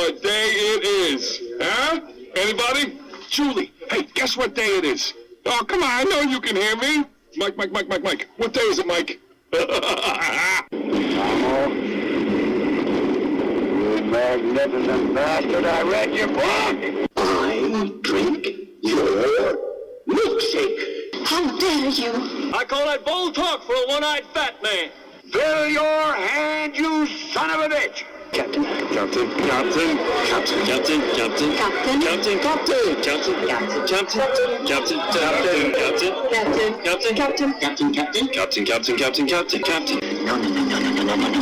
what day it is? Huh? Anybody? Julie, hey, guess what day it is? Oh, come on, I know you can hear me. Mike. What day is it, Mike? You magnificent bastard, I read your book. I drink your milkshake. How dare you? I call that bold talk for a one-eyed fat man. Fill your hand, you son of a bitch. Captain. Captain. Captain. Captain. Captain. Captain. Captain. Captain. Captain. Captain. Captain. Captain. Captain. Captain. Captain. Captain. No,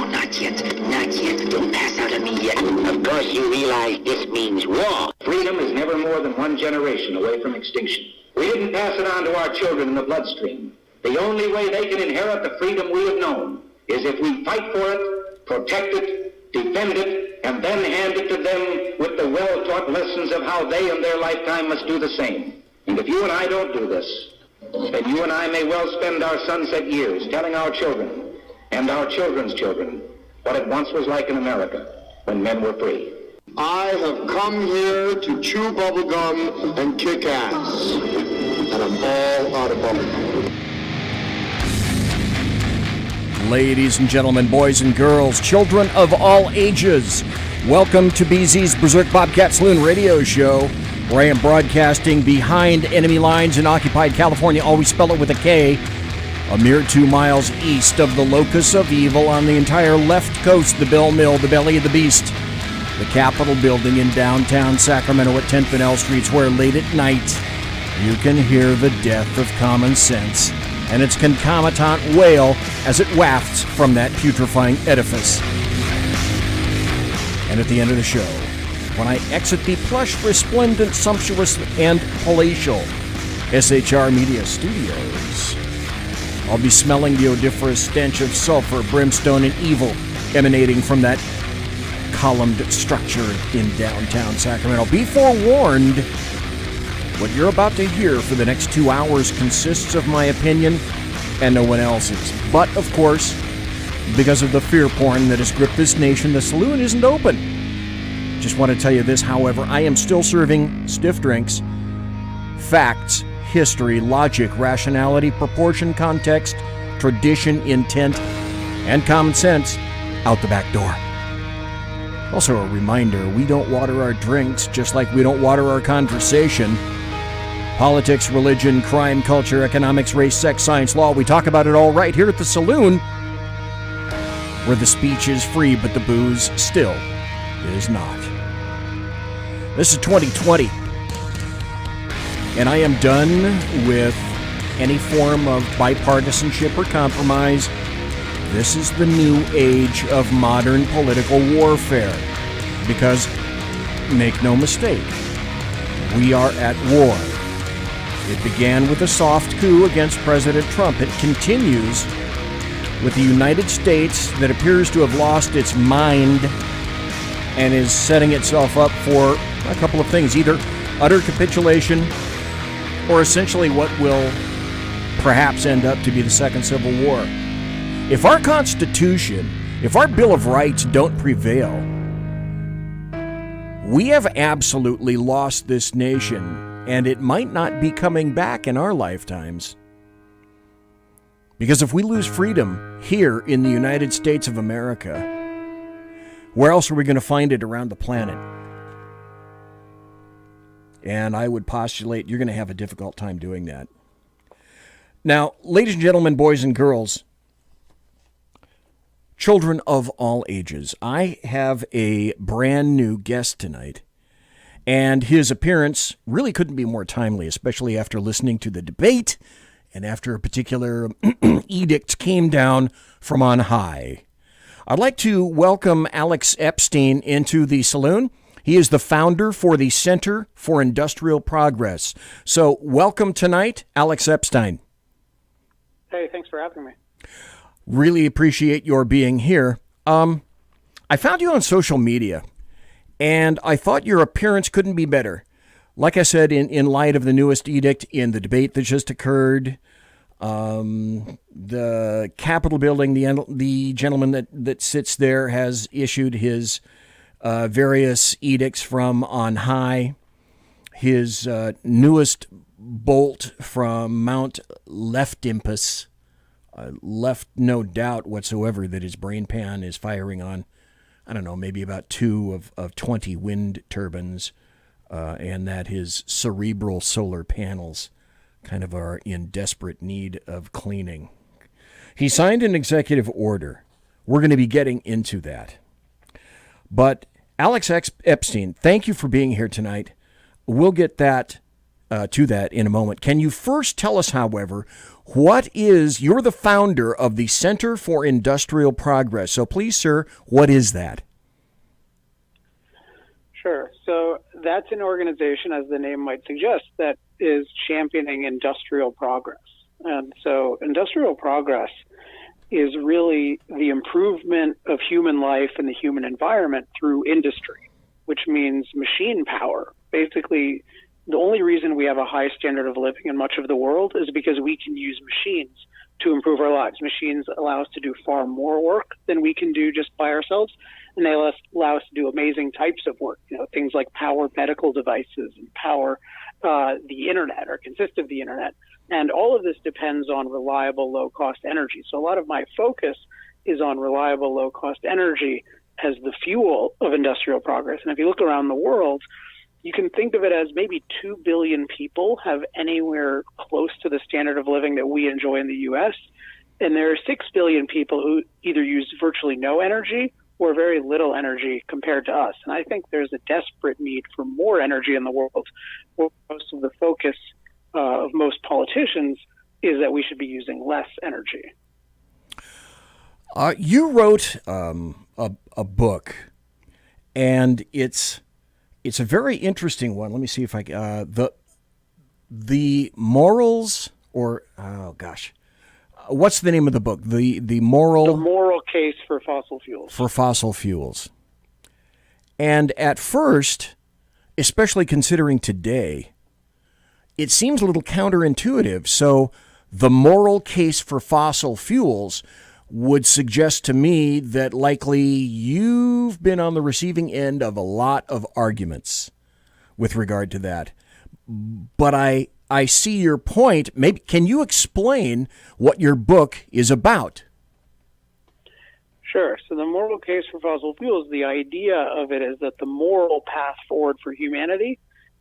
not yet. Not yet. Don't pass out on me yet. Of course you realize this means war. Freedom is never more than one generation away from extinction. We didn't pass it on to our children in the bloodstream. The only way they can inherit the freedom we have known is if we fight for it, protect it, defend it, and then hand it to them with the well-taught lessons of how they in their lifetime must do the same. And if you and I don't do this, then you and I may well spend our sunset years telling our children and our children's children what it once was like in America when men were free. I have come here to chew bubblegum and kick ass. And I'm all out of bubblegum. Ladies and gentlemen, boys and girls, children of all ages, welcome to BZ's Berserk Bobcat Saloon radio show, where I am broadcasting behind enemy lines in occupied California. Always spell it with a K. A mere 2 miles east of the locus of evil on the entire left coast, the Bell Mill, the belly of the beast. The Capitol building in downtown Sacramento at 10th and L Streets, where late at night you can hear the death of common sense and its concomitant wail as it wafts from that putrefying edifice. And at the end of the show, when I exit the plush, resplendent, sumptuous, and palatial SHR Media Studios, I'll be smelling the odoriferous stench of sulfur, brimstone, and evil emanating from that columned structure in downtown Sacramento. Be forewarned, what you're about to hear for the next 2 hours consists of my opinion and no one else's. But, of course, because of the fear porn that has gripped this nation, the saloon isn't open. Just want to tell you this, however, I am still serving stiff drinks, facts, history, logic, rationality, proportion, context, tradition, intent, and common sense out the back door. Also a reminder, we don't water our drinks just like we don't water our conversation. Politics, religion, crime, culture, economics, race, sex, science, law, we talk about it all right here at the saloon, where the speech is free but the booze still is not. This is 2020, and I am done with any form of bipartisanship or compromise. This is the new age of modern political warfare. Because, make no mistake, we are at war. It began with a soft coup against President Trump. It continues with the United States that appears to have lost its mind and is setting itself up for a couple of things. Either utter capitulation or essentially what will perhaps end up to be the Second Civil War. If our Constitution, if our Bill of Rights don't prevail, we have absolutely lost this nation, and it might not be coming back in our lifetimes. Because if we lose freedom here in the United States of America, where else are we going to find it around the planet? And I would postulate you're going to have a difficult time doing that. Now, ladies and gentlemen, boys and girls, children of all ages, I have a brand new guest tonight, and his appearance really couldn't be more timely, especially after listening to the debate and after a particular edict came down from on high. I'd like to welcome Alex EPSTEIN into the saloon. He is the founder for the Center for Industrial Progress. So welcome tonight, Alex EPSTEIN. Hey, thanks for having me. Really appreciate your being here. I found you on social media, and I thought your appearance couldn't be better. Like I said, in light of the newest edict in the debate that just occurred, the Capitol building, the gentleman that sits there has issued his various edicts from on high. His newest bolt from Mount Leftimpus left no doubt whatsoever that his brain pan is firing on, I don't know, maybe about 2 of 20 wind turbines, and that his cerebral solar panels kind of are in desperate need of cleaning. He signed an executive order. We're going to be getting into that. But Alex Epstein, thank you for being here tonight. We'll get that to that in a moment. Can you first tell us, however, you're the founder of the Center for Industrial Progress. So please, sir, what is that? Sure. So that's an organization, as the name might suggest, that is championing industrial progress. And so industrial progress is really the improvement of human life and the human environment through industry, which means machine power. Basically, the only reason we have a high standard of living in much of the world is because we can use machines to improve our lives. Machines allow us to do far more work than we can do just by ourselves, and they allow us to do amazing types of work, things like power medical devices and power the internet or consist of the internet. And all of this depends on reliable, low-cost energy. So a lot of my focus is on reliable, low-cost energy as the fuel of industrial progress. And if you look around the world, you can think of it as maybe 2 billion people have anywhere close to the standard of living that we enjoy in the U.S., and there are 6 billion people who either use virtually no energy or very little energy compared to us. And I think there's a desperate need for more energy in the world, where most of the focus of most politicians is that we should be using less energy. You wrote a book, and it's a very interesting one. Let me see if I the morals, or what's the name of the book? The moral case for fossil fuels. For fossil fuels. And at first, especially considering today, it seems a little counterintuitive. So the moral case for fossil fuels would suggest to me that likely you've been on the receiving end of a lot of arguments with regard to that. But I see your point. Maybe can you explain what your book is about? Sure. So the moral case for fossil fuels, the idea of it is that the moral path forward for humanity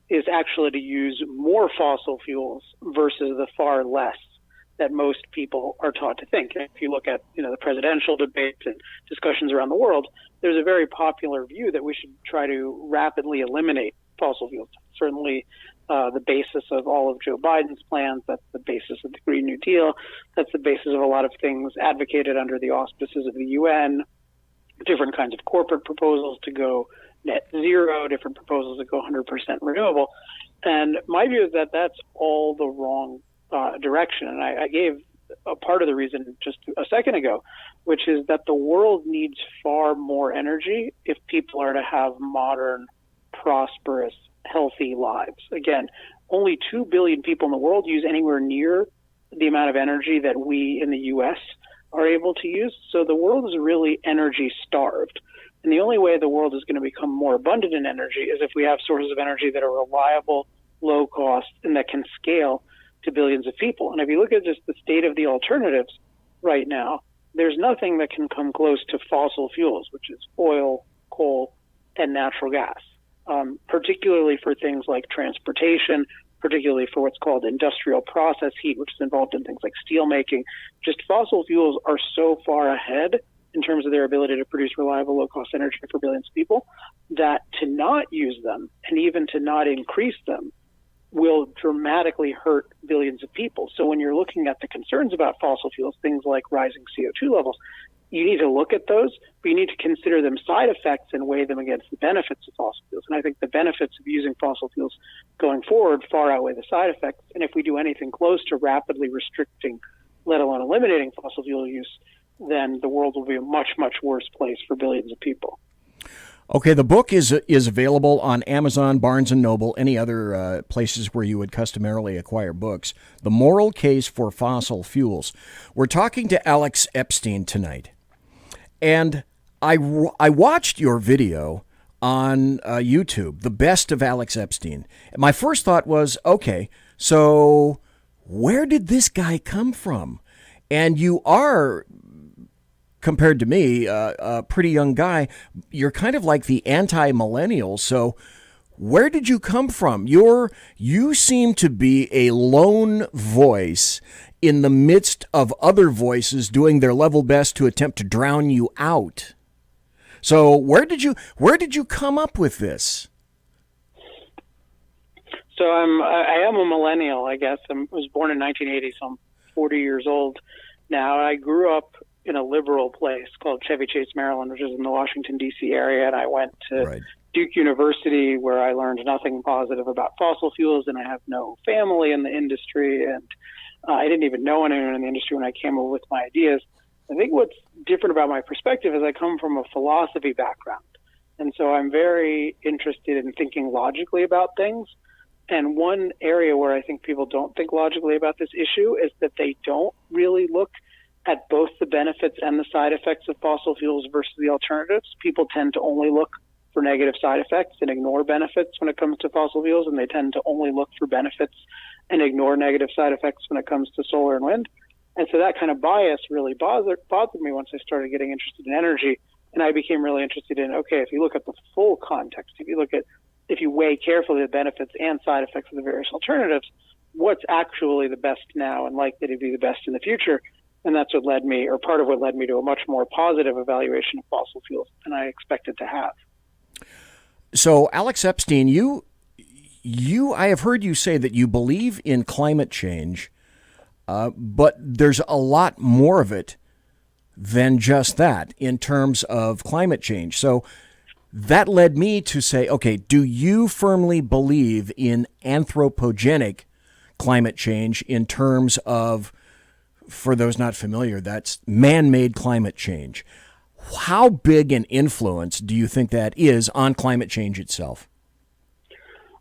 is actually to use more fossil fuels versus the far less that most people are taught to think. If you look at the presidential debates and discussions around the world, there's a very popular view that we should try to rapidly eliminate fossil fuels. Certainly the basis of all of Joe Biden's plans. That's the basis of the Green New Deal. That's the basis of a lot of things advocated under the auspices of the UN, different kinds of corporate proposals to go net zero, different proposals that go 100% renewable. And my view is that that's all the wrong direction. And I gave a part of the reason just a second ago, which is that the world needs far more energy if people are to have modern, prosperous, healthy lives. Again, only 2 billion people in the world use anywhere near the amount of energy that we in the U.S. are able to use. So the world is really energy starved. And the only way the world is going to become more abundant in energy is if we have sources of energy that are reliable, low cost, and that can scale to billions of people. And if you look at just the state of the alternatives right now, there's nothing that can come close to fossil fuels, which is oil, coal, and natural gas, particularly for things like transportation, particularly for what's called industrial process heat, which is involved in things like steel making. Just fossil fuels are so far ahead in terms of their ability to produce reliable, low-cost energy for billions of people, that to not use them and even to not increase them will dramatically hurt billions of people. So when you're looking at the concerns about fossil fuels, things like rising CO2 levels, you need to look at those, but you need to consider them side effects and weigh them against the benefits of fossil fuels. And I think the benefits of using fossil fuels going forward far outweigh the side effects. And if we do anything close to rapidly restricting, let alone eliminating fossil fuel use, then the world will be a much, much worse place for billions of people. Okay, the book is available on Amazon, Barnes & Noble, any other places where you would customarily acquire books. The Moral Case for Fossil Fuels. We're talking to Alex Epstein tonight. And I watched your video on YouTube, the best of Alex Epstein. My first thought was, okay, so where did this guy come from? And you are, compared to me, a pretty young guy. You're kind of like the anti-millennial. So where did you come from? You seem to be a lone voice in the midst of other voices doing their level best to attempt to drown you out. So where did you come up with this? So I am a millennial, I guess. I was born in 1980, so I'm 40 years old now. I grew up in a liberal place called Chevy Chase, Maryland, which is in the Washington, D.C. area, and I went to Duke University, where I learned nothing positive about fossil fuels, and I have no family in the industry, and I didn't even know anyone in the industry when I came up with my ideas. I think what's different about my perspective is I come from a philosophy background, and so I'm very interested in thinking logically about things. And one area where I think people don't think logically about this issue is that they don't really look at both the benefits and the side effects of fossil fuels versus the alternatives. People tend to only look for negative side effects and ignore benefits when it comes to fossil fuels, and they tend to only look for benefits and ignore negative side effects when it comes to solar and wind. And so that kind of bias really bothered me once I started getting interested in energy. And I became really interested in, okay, if you look at the full context, if you weigh carefully the benefits and side effects of the various alternatives, what's actually the best now and likely to be the best in the future? And that's what led me, or part of what led me, to a much more positive evaluation of fossil fuels than I expected to have. So, Alex Epstein, I have heard you say that you believe in climate change, but there's a lot more of it than just that in terms of climate change. So that led me to say, okay, do you firmly believe in anthropogenic climate change in terms of, for those not familiar, that's man-made climate change? How big an influence do you think that is on climate change itself?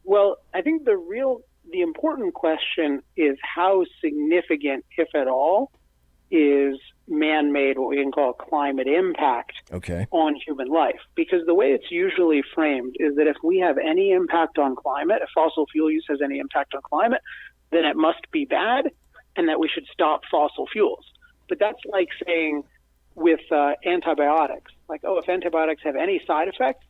Well, I think the important question is how significant, if at all, is man-made, what we can call climate impact on human life. Because the way it's usually framed is that if we have any impact on climate, if fossil fuel use has any impact on climate, then it must be bad and that we should stop fossil fuels. But that's like saying with antibiotics, like, oh, if antibiotics have any side effects,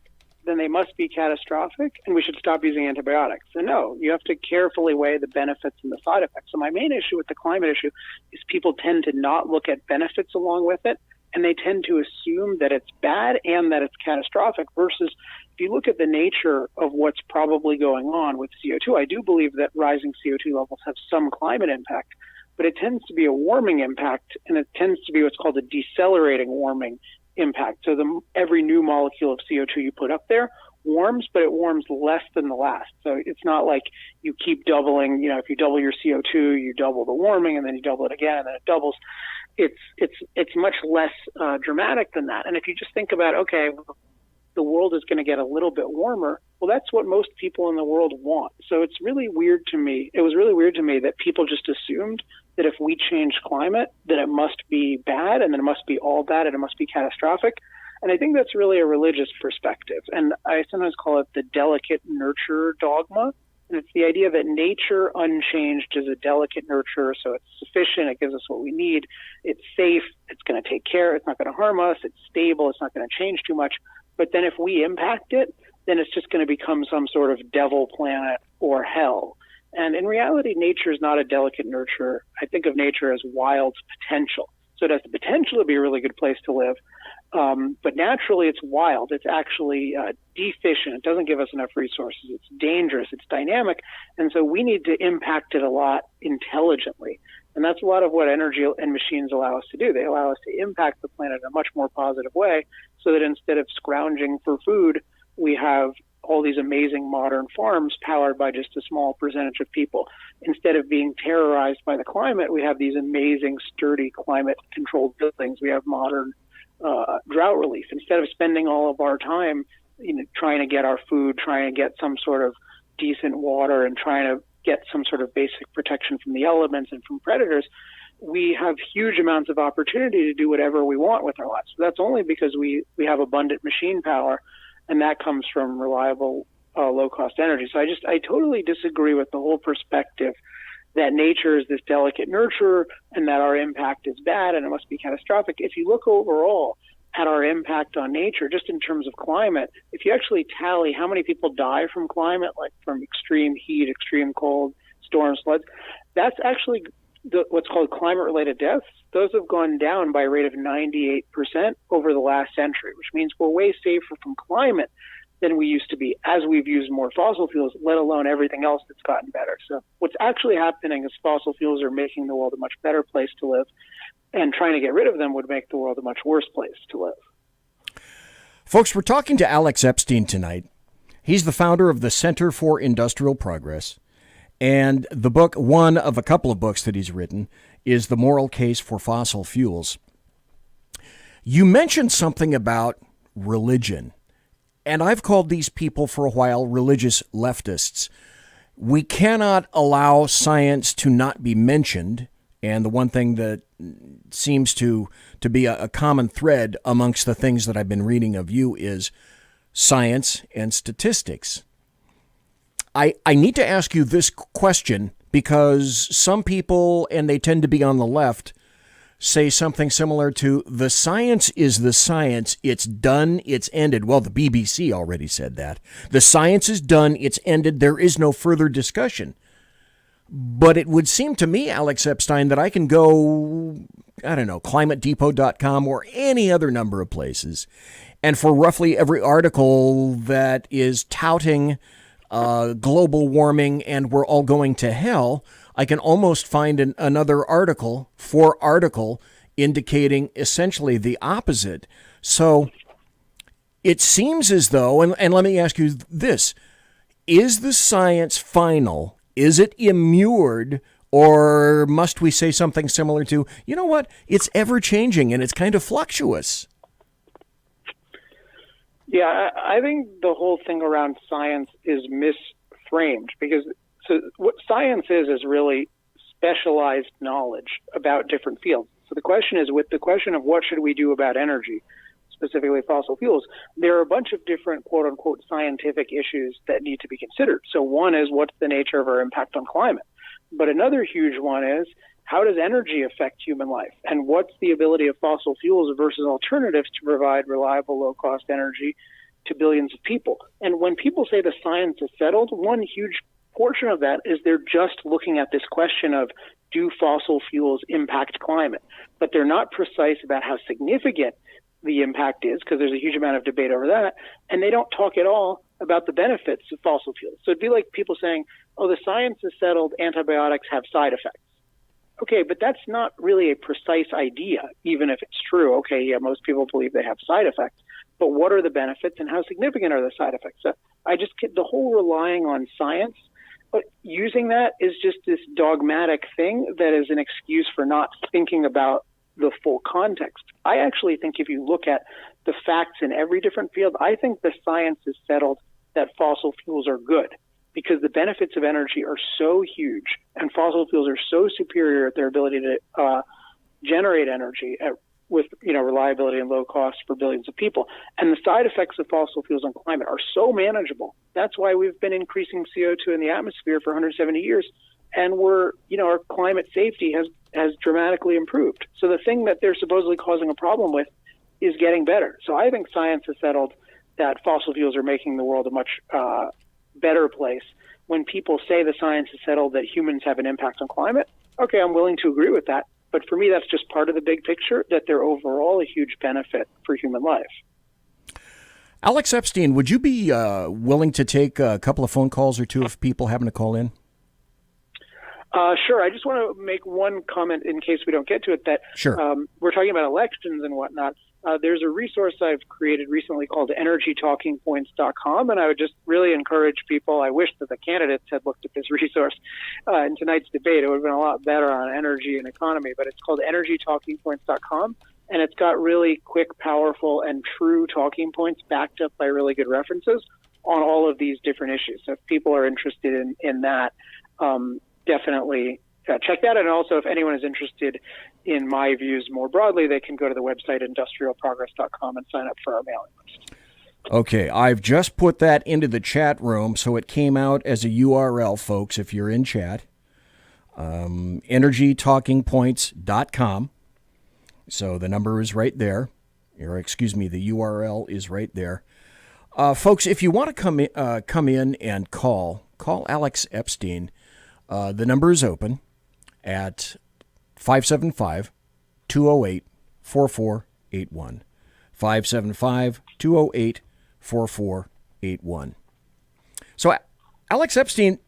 then they must be catastrophic and we should stop using antibiotics. So no, you have to carefully weigh the benefits and the side effects. So my main issue with the climate issue is people tend to not look at benefits along with it, and they tend to assume that it's bad and that it's catastrophic, versus if you look at the nature of what's probably going on with CO2, I do believe that rising CO2 levels have some climate impact, but it tends to be a warming impact, and it tends to be what's called a decelerating warming impact. So every new molecule of CO2 you put up there warms, but it warms less than the last. So it's not like you keep doubling, if you double your CO2, you double the warming, and then you double it again, and then it doubles. It's much less dramatic than that. And if you just think about, okay, the world is going to get a little bit warmer, well, that's what most people in the world want. So it's really weird to me. It was really weird to me that people just assumed that if we change climate, that it must be bad, and then it must be all bad, and it must be catastrophic. And I think that's really a religious perspective. And I sometimes call it the delicate nurture dogma. And it's the idea that nature unchanged is a delicate nurture, so it's sufficient, it gives us what we need, it's safe, it's going to take care, it's not going to harm us, it's stable, it's not going to change too much. But then if we impact it, then it's just going to become some sort of devil planet or hell. And in reality, nature is not a delicate nurture. I think of nature as wild potential. So it has the potential to be a really good place to live. But naturally, it's wild. It's actually deficient. It doesn't give us enough resources. It's dangerous. It's dynamic. And so we need to impact it a lot intelligently. And that's a lot of what energy and machines allow us to do. They allow us to impact the planet in a much more positive way, so that instead of scrounging for food, we have all these amazing modern farms powered by just a small percentage of people. Instead of being terrorized by the climate, we have these amazing, sturdy, climate-controlled buildings. We have modern drought relief. Instead of spending all of our time, trying to get our food, trying to get some sort of decent water, and trying to get some sort of basic protection from the elements and from predators, we have huge amounts of opportunity to do whatever we want with our lives. So that's only because we have abundant machine power and that comes from reliable, low-cost energy. So I totally disagree with the whole perspective that nature is this delicate nurturer and that our impact is bad and it must be catastrophic. If you look overall at our impact on nature, just in terms of climate, if you actually tally how many people die from climate, like from extreme heat, extreme cold, storms, floods, that's actually what's called climate-related deaths. Those have gone down by a rate of 98% over the last century, which means we're way safer from climate than we used to be as we've used more fossil fuels, let alone everything else that's gotten better. So what's actually happening is fossil fuels are making the world a much better place to live, and trying to get rid of them would make the world a much worse place to live. Folks, we're talking to Alex Epstein tonight. He's the founder of the Center for Industrial Progress. And the book, one of a couple of books that he's written, is The Moral Case for Fossil Fuels. You mentioned something about religion, and I've called these people for a while religious leftists. We cannot allow science to not be mentioned, and the one thing that seems to be a common thread amongst the things that I've been reading of you is science and statistics. I need to ask you this question because some people, and they tend to be on the left, say something similar to the science is the science. It's done. It's ended. Well, the BBC already said that. The science is done. It's ended. There is no further discussion. But it would seem to me, Alex Epstein, that I can go, I don't know, climatedepot.com or any other number of places. And for roughly every article that is touting global warming and we're all going to hell, I can almost find another article indicating essentially the opposite. So it seems as though, and let me ask you this, is the science final? Is it immured? Or must we say something similar to, you know what, it's ever changing and it's kind of fluctuous? Yeah, I think the whole thing around science is misframed because what science is really specialized knowledge about different fields. So the question is, with the question of what should we do about energy, specifically fossil fuels, there are a bunch of different quote-unquote scientific issues that need to be considered. So one is, what's the nature of our impact on climate? But another huge one is, how does energy affect human life? And what's the ability of fossil fuels versus alternatives to provide reliable, low-cost energy to billions of people? And when people say the science is settled, one huge portion of that is they're just looking at this question of, do fossil fuels impact climate? But they're not precise about how significant the impact is, because there's a huge amount of debate over that. And they don't talk at all about the benefits of fossil fuels. So it'd be like people saying, oh, the science is settled, antibiotics have side effects. Okay, but that's not really a precise idea, even if it's true. Okay, yeah, most people believe they have side effects, but what are the benefits and how significant are the side effects? So the whole relying on science, but using that is just this dogmatic thing that is an excuse for not thinking about the full context. I actually think if you look at the facts in every different field, I think the science is settled that fossil fuels are good, because the benefits of energy are so huge and fossil fuels are so superior at their ability to generate energy with reliability and low cost for billions of people. And the side effects of fossil fuels on climate are so manageable. That's why we've been increasing CO2 in the atmosphere for 170 years. And our climate safety has dramatically improved. So the thing that they're supposedly causing a problem with is getting better. So I think science has settled that fossil fuels are making the world a much better place. When people say the science has settled that humans have an impact on climate, okay, I'm willing to agree with that. But for me, that's just part of the big picture, that they're overall a huge benefit for human life. Alex Epstein, would you be willing to take a couple of phone calls or two of people having to call in? Sure. I just want to make one comment in case we don't get to it, that sure. We're talking about elections and whatnot. There's a resource I've created recently called energytalkingpoints.com, and I would just really encourage people. I wish that the candidates had looked at this resource in tonight's debate. It would have been a lot better on energy and economy, but it's called energytalkingpoints.com, and it's got really quick, powerful, and true talking points backed up by really good references on all of these different issues. So if people are interested in that, definitely check that. And also, if anyone is interested in my views more broadly, they can go to the website industrialprogress.com and sign up for our mailing list. Okay, I've just put that into the chat room, so it came out as a URL, folks, if you're in chat. EnergyTalkingPoints.com. So the number is right there. Or excuse me, the URL is right there. Folks, if you want to come in and call Alex Epstein. The number is open at 575-208-4481. 575-208-4481. So, Alex Epstein,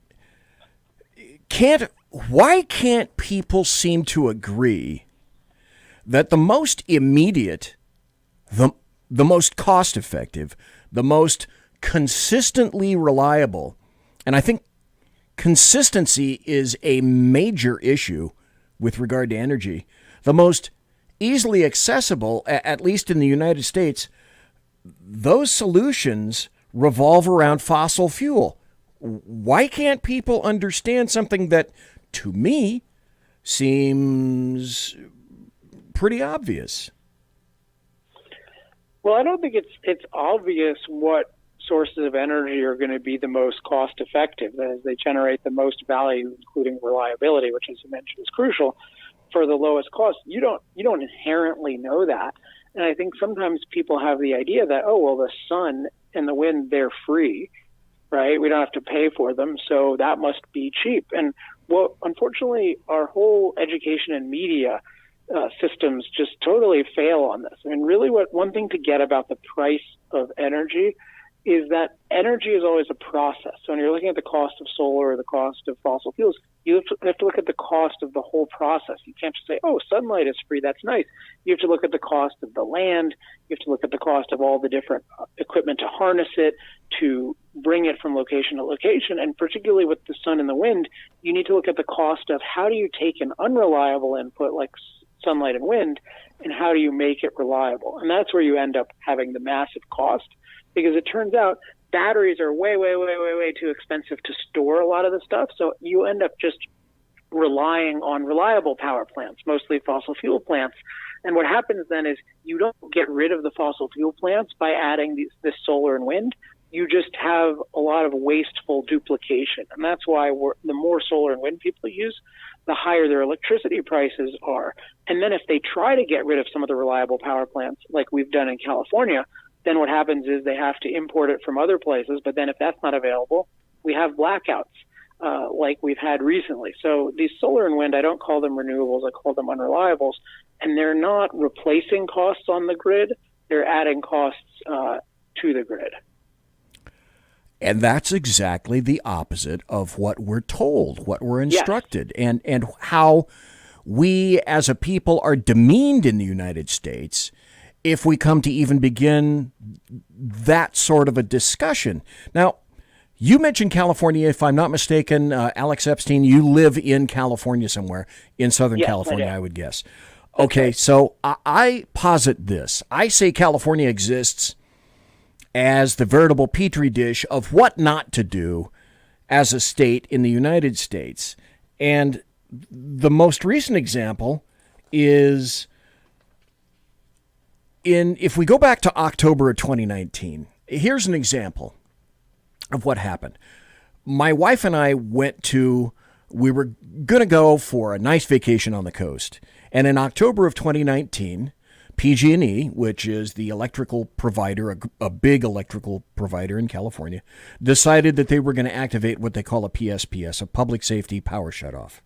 why can't people seem to agree that the most immediate, the most cost-effective, the most consistently reliable, and I think consistency is a major issue with regard to energy, the most easily accessible, at least in the United States, those solutions revolve around fossil fuel. Why can't people understand something that, to me, seems pretty obvious? Well, I don't think it's obvious what sources of energy are going to be the most cost effective, as they generate the most value, including reliability, which, as you mentioned, is crucial for the lowest cost. You don't inherently know that. And I think sometimes people have the idea that, oh, well, the sun and the wind, they're free, right? We don't have to pay for them, so that must be cheap. And well, unfortunately, our whole education and media systems just totally fail on this. I mean, really, one thing to get about the price of energy is that energy is always a process. So when you're looking at the cost of solar or the cost of fossil fuels, you have to look at the cost of the whole process. You can't just say, oh, sunlight is free, that's nice. You have to look at the cost of the land. You have to look at the cost of all the different equipment to harness it, to bring it from location to location. And particularly with the sun and the wind, you need to look at the cost of how do you take an unreliable input like sunlight and wind, and how do you make it reliable? And that's where you end up having the massive cost, because it turns out batteries are way, way, way, way, way too expensive to store a lot of the stuff. So you end up just relying on reliable power plants, mostly fossil fuel plants. And what happens then is you don't get rid of the fossil fuel plants by adding this solar and wind. You just have a lot of wasteful duplication. And that's why the more solar and wind people use, the higher their electricity prices are. And then if they try to get rid of some of the reliable power plants, like we've done in California, then what happens is they have to import it from other places. But then if that's not available, we have blackouts like we've had recently. So these solar and wind, I don't call them renewables, I call them unreliables. And they're not replacing costs on the grid, they're adding costs to the grid. And that's exactly the opposite of what we're told, what we're instructed, yes. and how we as a people are demeaned in the United States if we come to even begin that sort of a discussion. Now, you mentioned California, if I'm not mistaken, Alex Epstein, you live in California somewhere, in Southern California, I would guess. Okay, so I posit this. I say California exists as the veritable petri dish of what not to do as a state in the United States. And the most recent example is if we go back to October of 2019, here's an example of what happened. My wife and I we were going to go for a nice vacation on the coast. And in October of 2019, PG&E, which is the electrical provider, a big electrical provider in California, decided that they were going to activate what they call a PSPS, a public safety power shutoff.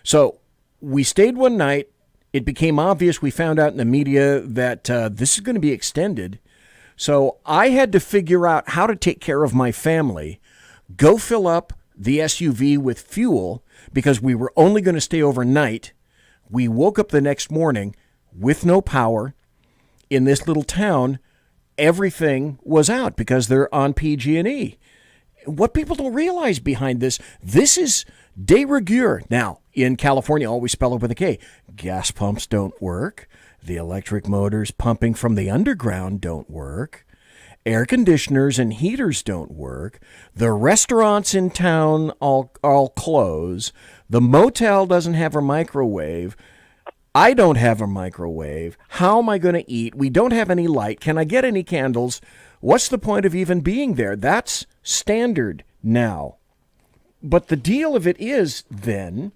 So we stayed one night. It became obvious, we found out in the media, that this is going to be extended. So I had to figure out how to take care of my family, go fill up the SUV with fuel, because we were only going to stay overnight. We woke up the next morning with no power in this little town. Everything was out because they're on PG&E. What people don't realize behind this is de rigueur. Now, in California, always spell it with a K. Gas pumps don't work. The electric motors pumping from the underground don't work. Air conditioners and heaters don't work. The restaurants in town all close. The motel doesn't have a microwave. I don't have a microwave. How am I going to eat? We don't have any light. Can I get any candles? What's the point of even being there? That's standard now. But the deal of it is, then,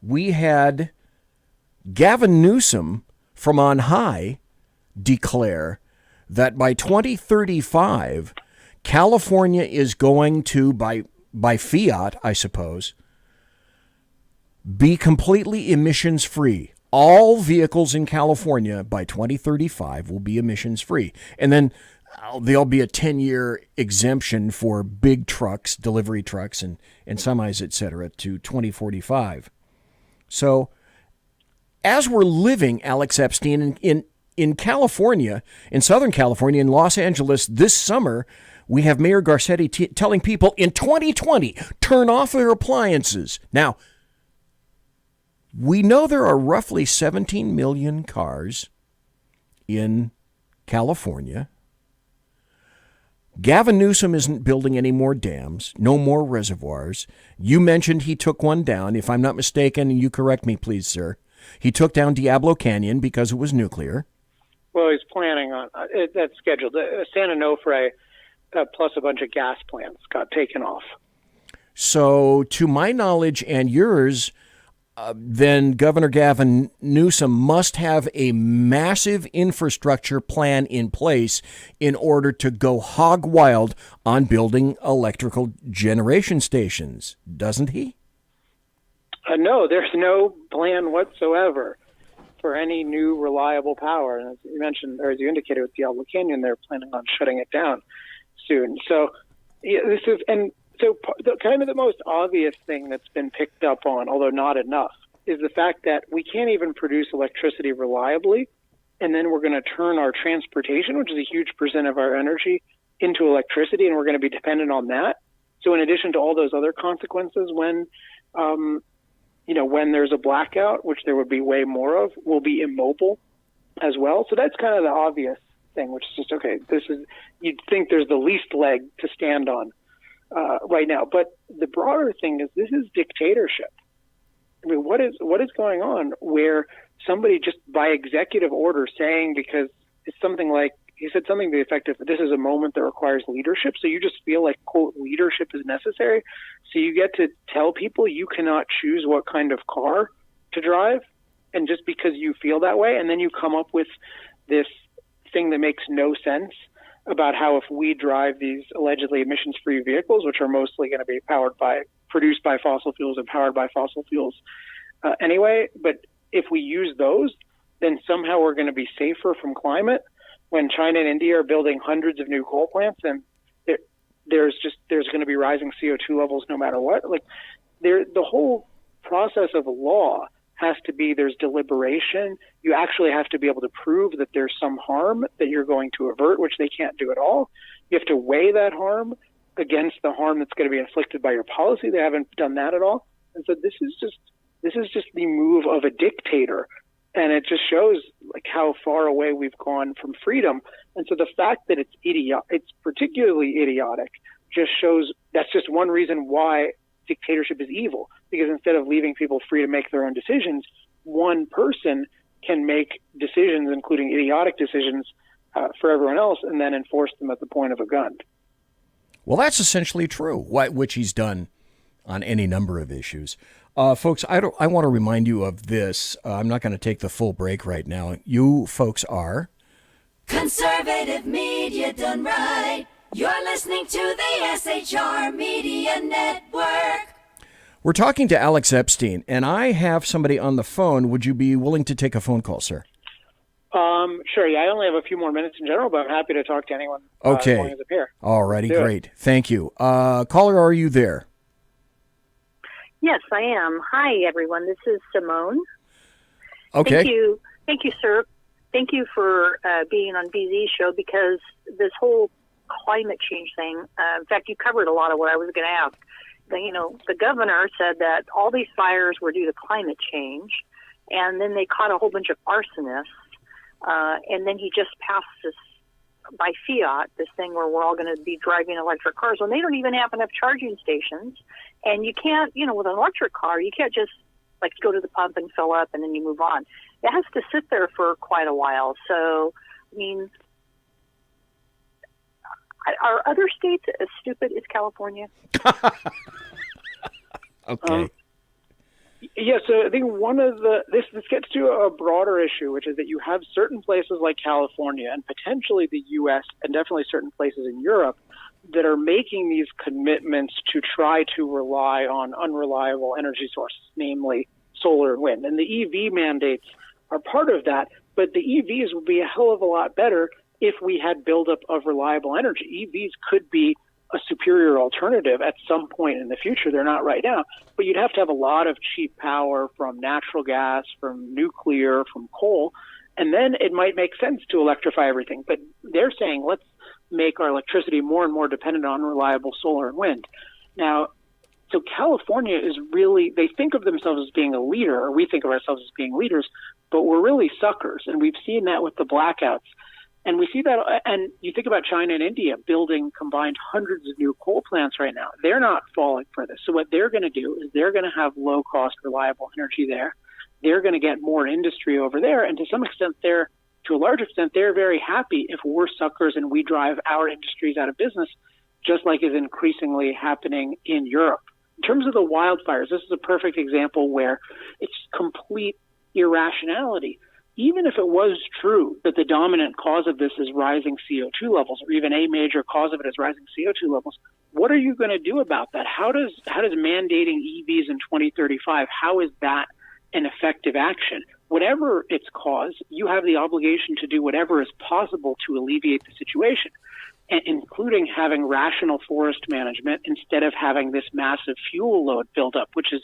we had Gavin Newsom from on high declare that by 2035, California is going to, by fiat, I suppose, be completely emissions free. All vehicles in California by 2035 will be emissions free. And then there'll be a 10-year exemption for big trucks, delivery trucks, and semis, et cetera, to 2045. So as we're living, Alex Epstein, in California, in Southern California, in Los Angeles this summer, we have Mayor Garcetti telling people in 2020, turn off their appliances. Now, we know there are roughly 17 million cars in California. Gavin Newsom isn't building any more dams, no more reservoirs. You mentioned he took one down. If I'm not mistaken, and you correct me, please, sir, he took down Diablo Canyon because it was nuclear. Well, he's planning on that's scheduled. San Onofre plus a bunch of gas plants got taken off. So, to my knowledge and yours, then Governor Gavin Newsom must have a massive infrastructure plan in place in order to go hog wild on building electrical generation stations, doesn't he? No, there's no plan whatsoever for any new reliable power. And as you mentioned, or as you indicated with Diablo Canyon, they're planning on shutting it down soon. So this is, and so kind of the most obvious thing that's been picked up on, although not enough, is the fact that we can't even produce electricity reliably, and then we're going to turn our transportation, which is a huge percent of our energy, into electricity, and we're going to be dependent on that. So in addition to all those other consequences when there's a blackout, which there would be way more of, we'll be immobile as well. So that's kind of the obvious thing, which is just, okay, you'd think there's the least leg to stand on right now. But the broader thing is this is dictatorship. I mean, what is going on where somebody just by executive order saying, because it's something like, he said something to the effect of, this is a moment that requires leadership. So you just feel like, quote, leadership is necessary. So you get to tell people you cannot choose what kind of car to drive. And just because you feel that way, and then you come up with this thing that makes no sense about how if we drive these allegedly emissions-free vehicles, which are mostly going to be produced by fossil fuels and powered by fossil fuels anyway, but if we use those, then somehow we're going to be safer from climate when China and India are building hundreds of new coal plants, and there's going to be rising CO2 levels no matter what. Like, the whole process of law has to be, there's deliberation. You actually have to be able to prove that there's some harm that you're going to avert, which they can't do at all. You have to weigh that harm against the harm that's going to be inflicted by your policy. They haven't done that at all. And so this is just the move of a dictator. And it just shows like how far away we've gone from freedom. And so the fact that it's particularly idiotic just shows that's just one reason why dictatorship is evil. Because instead of leaving people free to make their own decisions, one person can make decisions, including idiotic decisions, for everyone else, and then enforce them at the point of a gun. Well, that's essentially true, which he's done on any number of issues. Folks, I want to remind you of this. I'm not going to take the full break right now. You folks are Conservative Media done right. You're listening to the SHR Media Network. We're talking to Alex Epstein, and I have somebody on the phone. Would you be willing to take a phone call, sir? Sure. Yeah, I only have a few more minutes in general, but I'm happy to talk to anyone. Okay. As long as I'm here. All righty, great. Thank you. Caller, are you there? Yes, I am. Hi, everyone. This is Simone. Okay. Thank you, sir. Thank you for being on BZ's show, because this whole climate change thing, in fact, you covered a lot of what I was going to ask. The governor said that all these fires were due to climate change, and then they caught a whole bunch of arsonists, and then he just passed this by fiat, this thing where we're all going to be driving electric cars when they don't even have enough charging stations. And you can't, with an electric car, you can't just like you go to the pump and fill up and then you move on. It has to sit there for quite a while. So, I mean, are other states as stupid as California? Okay. Yeah, so I think one of this gets to a broader issue, which is that you have certain places like California and potentially the U.S. and definitely certain places in Europe that are making these commitments to try to rely on unreliable energy sources, namely solar and wind. And the EV mandates are part of that, but the EVs would be a hell of a lot better if we had buildup of reliable energy. EVs could be a superior alternative at some point in the future. They're not right now, but you'd have to have a lot of cheap power from natural gas, from nuclear, from coal, and then it might make sense to electrify everything. But they're saying, let's make our electricity more and more dependent on reliable solar and wind. Now, so California is really, they think of themselves as being a leader, or we think of ourselves as being leaders, but we're really suckers, and we've seen that with the blackouts. And we see that, and you think about China and India building combined hundreds of new coal plants right now. They're not falling for this. So what they're going to do is they're going to have low-cost, reliable energy there. They're going to get more industry over there. And to some extent, to a large extent, they're very happy if we're suckers and we drive our industries out of business, just like is increasingly happening in Europe. In terms of the wildfires, this is a perfect example where it's complete irrationality. Even if it was true that the dominant cause of this is rising CO2 levels, or even a major cause of it is rising CO2 levels, what are you going to do about that? How does mandating EVs in 2035, how is that an effective action? Whatever its cause, you have the obligation to do whatever is possible to alleviate the situation, including having rational forest management instead of having this massive fuel load buildup, which is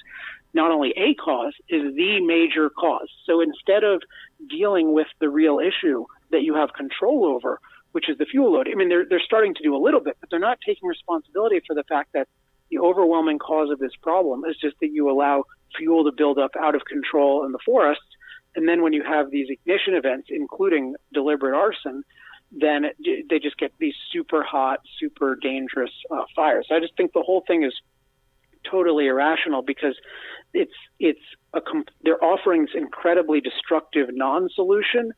not only a cause, is the major cause. So instead of dealing with the real issue that you have control over, which is the fuel load, I mean, they're starting to do a little bit, but they're not taking responsibility for the fact that the overwhelming cause of this problem is just that you allow fuel to build up out of control in the forests. And then when you have these ignition events, including deliberate arson, then they just get these super hot, super dangerous fires. I just think the whole thing is totally irrational because they're offering this incredibly destructive non-solution,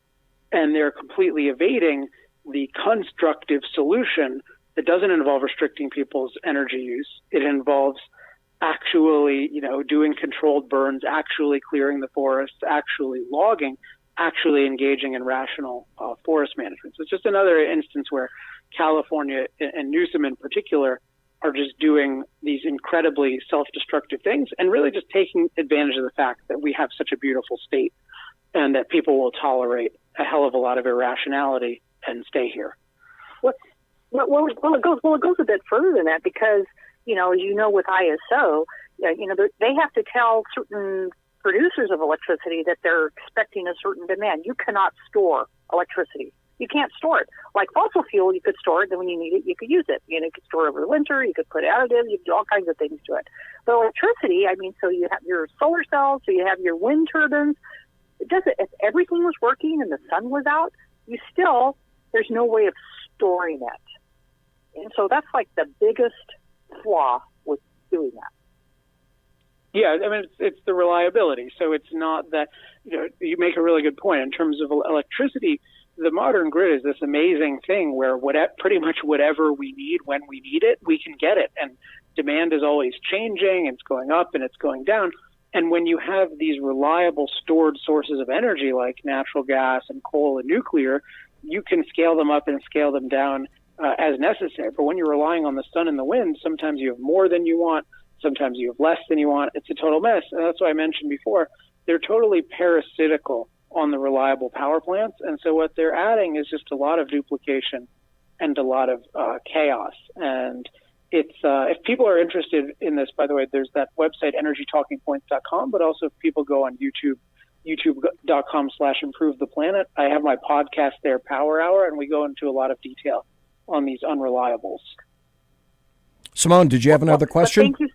and they're completely evading the constructive solution that doesn't involve restricting people's energy use. It involves actually, doing controlled burns, actually clearing the forests, actually logging, actually engaging in rational forest management. So it's just another instance where California and Newsom in particular are just doing these incredibly self-destructive things and really just taking advantage of the fact that we have such a beautiful state and that people will tolerate a hell of a lot of irrationality and stay here. Well, it goes a bit further than that because, as you know, with ISO, they have to tell certain producers of electricity that they're expecting a certain demand. You cannot store electricity. You can't store it. Like fossil fuel, you could store it, then when you need it, you could use it. You could store it over the winter, you could put additives, you could do all kinds of things to it. But electricity, so you have your solar cells, so you have your wind turbines. If everything was working and the sun was out, there's no way of storing it. And so that's like the biggest flaw with doing that. Yeah, it's the reliability. So it's not that, you make a really good point in terms of electricity. The modern grid is this amazing thing where pretty much whatever we need when we need it, we can get it. And demand is always changing. It's going up and it's going down. And when you have these reliable stored sources of energy like natural gas and coal and nuclear, you can scale them up and scale them down as necessary. But when you're relying on the sun and the wind, sometimes you have more than you want. Sometimes you have less than you want. It's a total mess. And that's why I mentioned before, they're totally parasitical on the reliable power plants. And so what they're adding is just a lot of duplication and a lot of chaos. And it's if people are interested in this, by the way, there's that website, energytalkingpoints.com, but also if people go on YouTube, youtube.com/improve the planet, I have my podcast there, Power Hour, and we go into a lot of detail on these unreliables. Simone, did you have another question? Thank you.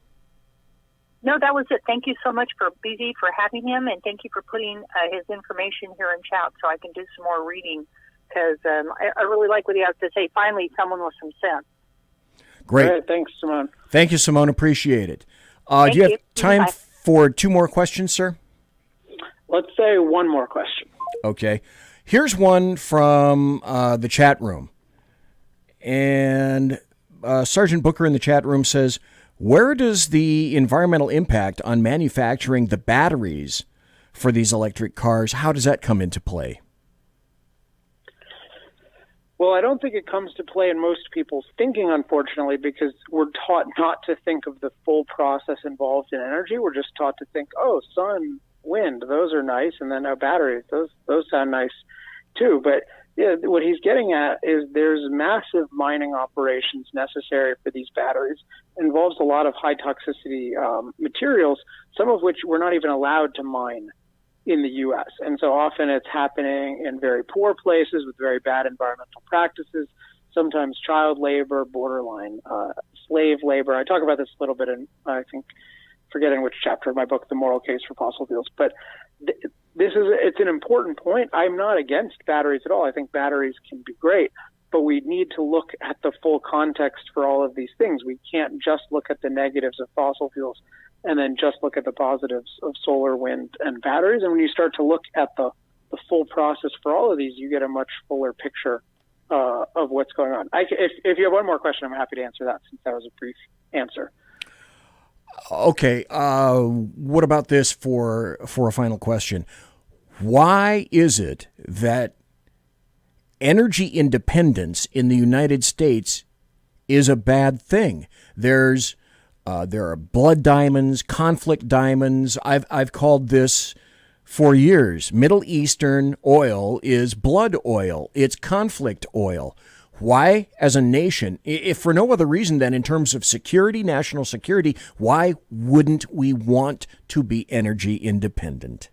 No, that was it. Thank you so much for BZ for having him, and thank you for putting his information here in chat so I can do some more reading because I really like what he has to say. Finally, someone with some sense. Great. All right, thanks, Simone. Thank you, Simone. Appreciate it. Do you have time for 2 more questions, sir? Let's say one more question. Okay. Here's one from the chat room. And Sergeant Booker in the chat room says, where does the environmental impact on manufacturing the batteries for these electric cars, how does that come into play? Well, I don't think it comes to play in most people's thinking, unfortunately, because we're taught not to think of the full process involved in energy. We're just taught to think, oh, sun, wind, those are nice, and then batteries, those sound nice too. But yeah, what he's getting at is there's massive mining operations necessary for these batteries. It involves a lot of high toxicity materials, some of which we're not even allowed to mine in the U.S. And so often it's happening in very poor places with very bad environmental practices, sometimes child labor, borderline slave labor. I talk about this a little bit in, I think, forgetting which chapter of my book, The Moral Case for Fossil Fuels. But it's an important point. I'm not against batteries at all. I think batteries can be great, but we need to look at the full context for all of these things. We can't just look at the negatives of fossil fuels and then just look at the positives of solar, wind, and batteries. And when you start to look at the full process for all of these, you get a much fuller picture of what's going on. If you have one more question, I'm happy to answer that, since that was a brief answer. Okay. What about this for a final question? Why is it that energy independence in the United States is a bad thing? There are blood diamonds, conflict diamonds. I've called this for years. Middle Eastern oil is blood oil. It's conflict oil. Why, as a nation, if for no other reason than in terms of security, national security, why wouldn't we want to be energy independent?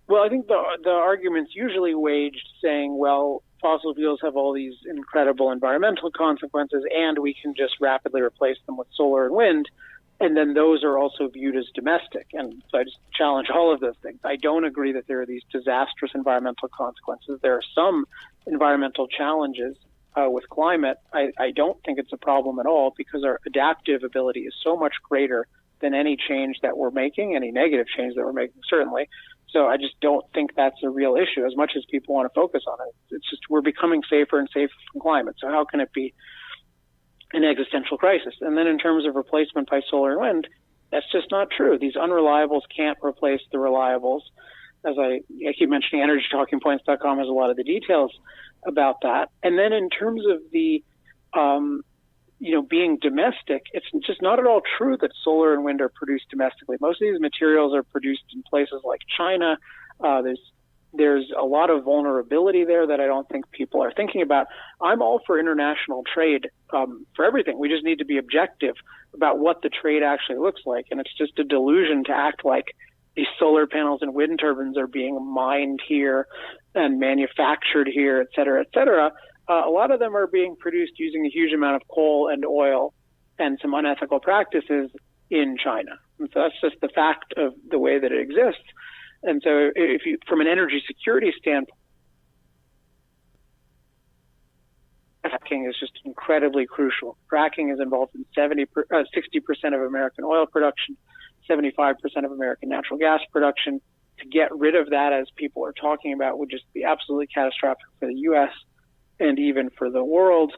Well, I think the argument's usually waged saying, well, fossil fuels have all these incredible environmental consequences, and we can just rapidly replace them with solar and wind, and then those are also viewed as domestic. And so I just challenge all of those things. I don't agree that there are these disastrous environmental consequences. There are some environmental challenges with climate. I don't think it's a problem at all, because our adaptive ability is so much greater than any change that we're making, any negative change that we're making, certainly. So I just don't think that's a real issue, as much as people want to focus on it. It's just we're becoming safer and safer from climate. So how can it be an existential crisis? And then in terms of replacement by solar and wind, that's just not true. These unreliables can't replace the reliables. As I keep mentioning, EnergyTalkingPoints.com has a lot of the details about that. And then in terms of the being domestic, it's just not at all true that solar and wind are produced domestically. Most of these materials are produced in places like China. There's a lot of vulnerability there that I don't think people are thinking about. I'm all for international trade for everything. We just need to be objective about what the trade actually looks like. And it's just a delusion to act like these solar panels and wind turbines are being mined here and manufactured here, et cetera, et cetera. A lot of them are being produced using a huge amount of coal and oil and some unethical practices in China. And so that's just the fact of the way that it exists. And so if you, from an energy security standpoint, fracking is just incredibly crucial. Fracking is involved in 60% of American oil production, 75% of American natural gas production. To get rid of that, as people are talking about, would just be absolutely catastrophic for the U.S. and even for the world.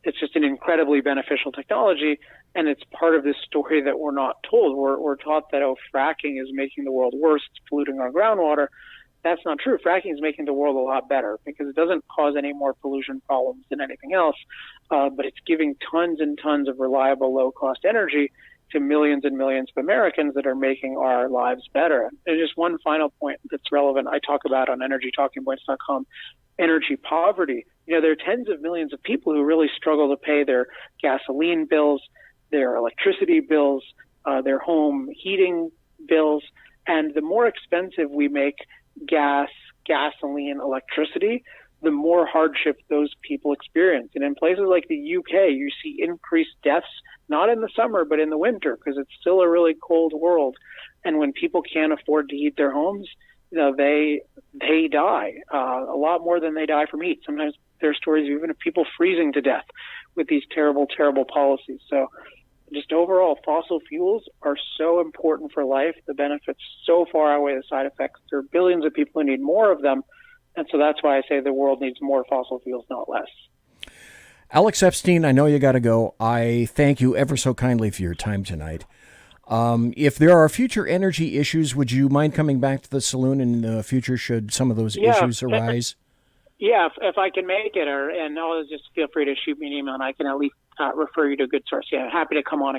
It's just an incredibly beneficial technology, and it's part of this story that we're not told. We're taught that, fracking is making the world worse, it's polluting our groundwater. That's not true. Fracking is making the world a lot better, because it doesn't cause any more pollution problems than anything else, but it's giving tons and tons of reliable, low-cost energy to millions and millions of Americans that are making our lives better. And just one final point that's relevant, I talk about on EnergyTalkingPoints.com, energy poverty. There are tens of millions of people who really struggle to pay their gasoline bills, their electricity bills, their home heating bills. And the more expensive we make gas, gasoline, electricity, the more hardship those people experience. And in places like the UK, you see increased deaths, not in the summer, but in the winter, because it's still a really cold world. And when people can't afford to heat their homes, they die a lot more than they die from heat. Sometimes there are stories even of people freezing to death with these terrible, terrible policies. So just overall, fossil fuels are so important for life. The benefits so far outweigh the side effects. There are billions of people who need more of them. And so that's why I say the world needs more fossil fuels, not less. Alex Epstein, I know you got to go. I thank you ever so kindly for your time tonight. If there are future energy issues, would you mind coming back to the saloon in the future should some of those issues arise? Yeah, if I can make it, and always just feel free to shoot me an email, and I can at least refer you to a good source. Yeah, happy to come on